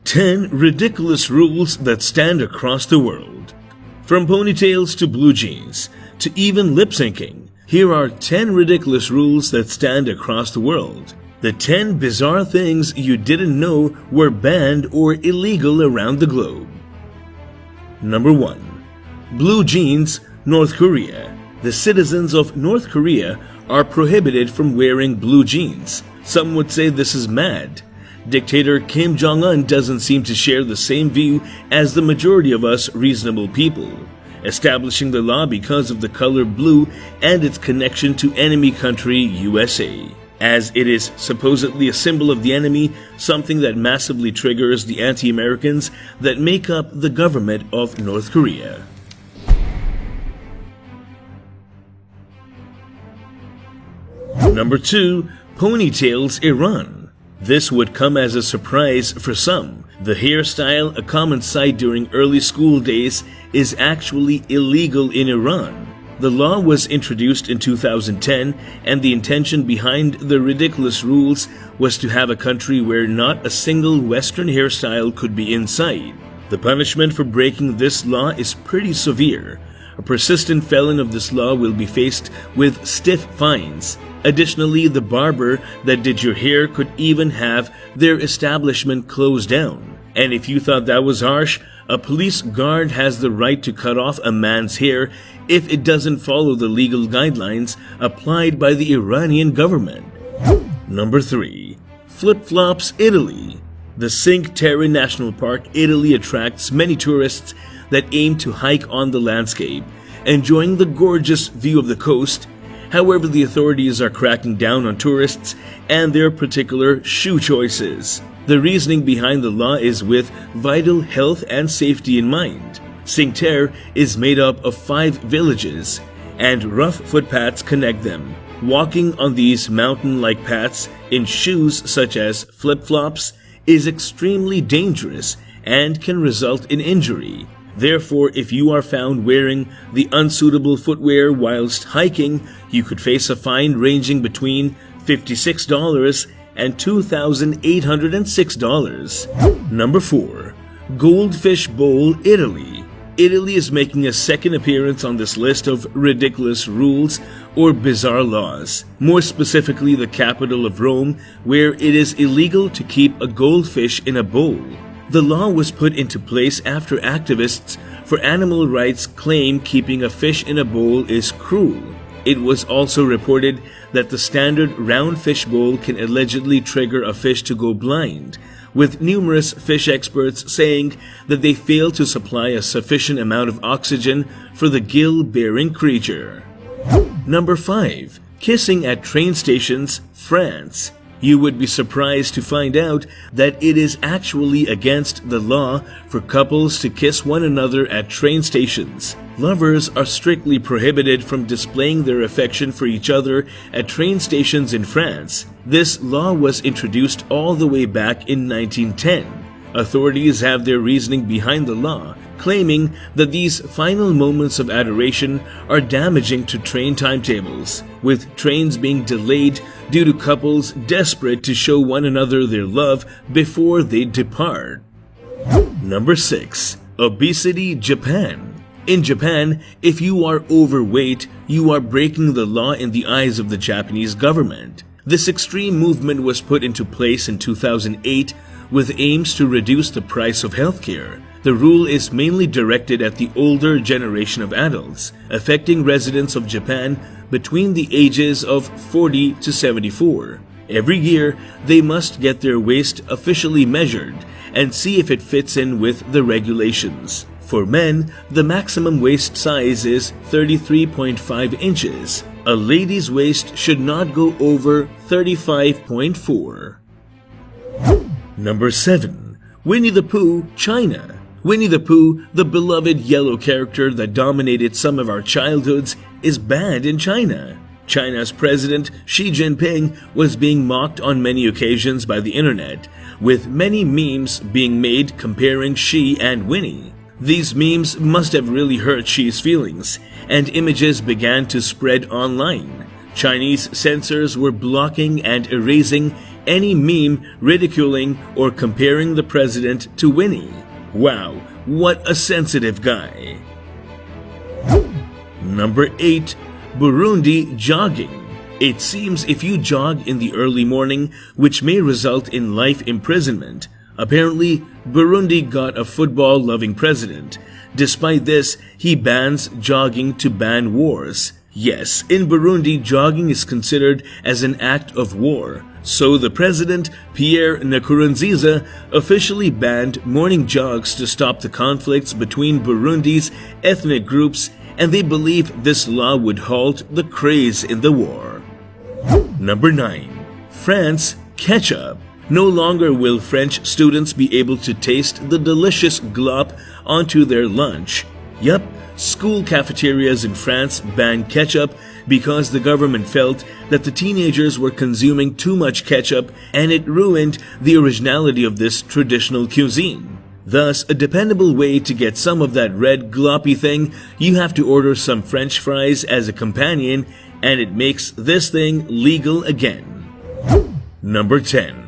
10 ridiculous rules that stand across the world. From ponytails to blue jeans, to even lip syncing, here are 10 ridiculous rules that stand across the world. The 10 bizarre things you didn't know were banned or illegal around the globe. Number 1. Blue jeans, North Korea. The citizens of North Korea are prohibited from wearing blue jeans. Some would say this is mad. Dictator Kim Jong-un doesn't seem to share the same view as the majority of us reasonable people, establishing the law because of the color blue and its connection to enemy country USA, as it is supposedly a symbol of the enemy, something that massively triggers the anti-Americans that make up the government of North Korea. Number 2. Ponytails, Iran. This would come as a surprise for some. The hairstyle, a common sight during early school days, is actually illegal in Iran. The law was introduced in 2010, and the intention behind the ridiculous rules was to have a country where not a single Western hairstyle could be in sight. The punishment for breaking this law is pretty severe. A persistent felon of this law will be faced with stiff fines. Additionally, the barber that did your hair could even have their establishment closed down. And if you thought that was harsh, a police guard has the right to cut off a man's hair if it doesn't follow the legal guidelines applied by the Iranian government. Number 3. Flip-flops, Italy. The Cinque Terre National Park, Italy attracts many tourists that aim to hike on the landscape, enjoying the gorgeous view of the coast. However, the authorities are cracking down on tourists and their particular shoe choices. The reasoning behind the law is with vital health and safety in mind. Cinque Terre is made up of 5 villages, and rough footpaths connect them. Walking on these mountain-like paths in shoes such as flip-flops is extremely dangerous and can result in injury. Therefore, if you are found wearing the unsuitable footwear whilst hiking, you could face a fine ranging between $56 and $2,806. Number 4. Goldfish Bowl, Italy. Italy is making a second appearance on this list of ridiculous rules or bizarre laws. More specifically, the capital of Rome, where it is illegal to keep a goldfish in a bowl. The law was put into place after activists for animal rights claim keeping a fish in a bowl is cruel. It was also reported that the standard round fish bowl can allegedly trigger a fish to go blind, with numerous fish experts saying that they fail to supply a sufficient amount of oxygen for the gill-bearing creature. Number 5. Kissing at train stations, France. You would be surprised to find out that it is actually against the law for couples to kiss one another at train stations. Lovers are strictly prohibited from displaying their affection for each other at train stations in France. This law was introduced all the way back in 1910. Authorities have their reasoning behind the law, claiming that these final moments of adoration are damaging to train timetables, with trains being delayed due to couples desperate to show one another their love before they depart. Number 6. Obesity, Japan. In Japan, if you are overweight, you are breaking the law in the eyes of the Japanese government. This extreme movement was put into place in 2008 with aims to reduce the price of healthcare. The rule is mainly directed at the older generation of adults, affecting residents of Japan between the ages of 40 to 74. Every year, they must get their waist officially measured and see if it fits in with the regulations. For men, the maximum waist size is 33.5 inches. A lady's waist should not go over 35.4. Number 7. Winnie the Pooh, China. Winnie the Pooh, the beloved yellow character that dominated some of our childhoods, is banned in China. China's President Xi Jinping was being mocked on many occasions by the internet, with many memes being made comparing Xi and Winnie. These memes must have really hurt Xi's feelings, and images began to spread online. Chinese censors were blocking and erasing any meme ridiculing or comparing the president to Winnie. Wow, what a sensitive guy. Number 8. Burundi jogging. It seems if you jog in the early morning, which may result in life imprisonment. Apparently, Burundi got a football-loving president. Despite this, he bans jogging to ban wars. Yes, in Burundi, jogging is considered as an act of war. So the president, Pierre Nkurunziza, officially banned morning jogs to stop the conflicts between Burundi's ethnic groups, and they believe this law would halt the craze in the war. Number 9. France ketchup. No longer will French students be able to taste the delicious glop onto their lunch. Yup, school cafeterias in France banned ketchup because the government felt that the teenagers were consuming too much ketchup and it ruined the originality of this traditional cuisine. Thus, a dependable way to get some of that red gloppy thing, you have to order some French fries as a companion, and it makes this thing legal again. Number 10.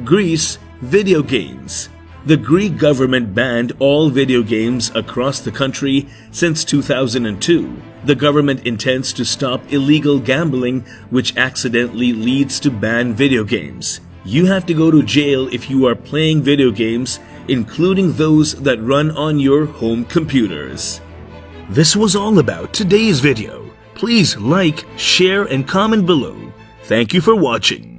Greece video games. The Greek government banned all video games across the country since 2002. The government intends to stop illegal gambling, which accidentally leads to banned video games. You have to go to jail if you are playing video games, including those that run on your home computers. This was all about today's video. Please like, share, and comment below. Thank you for watching.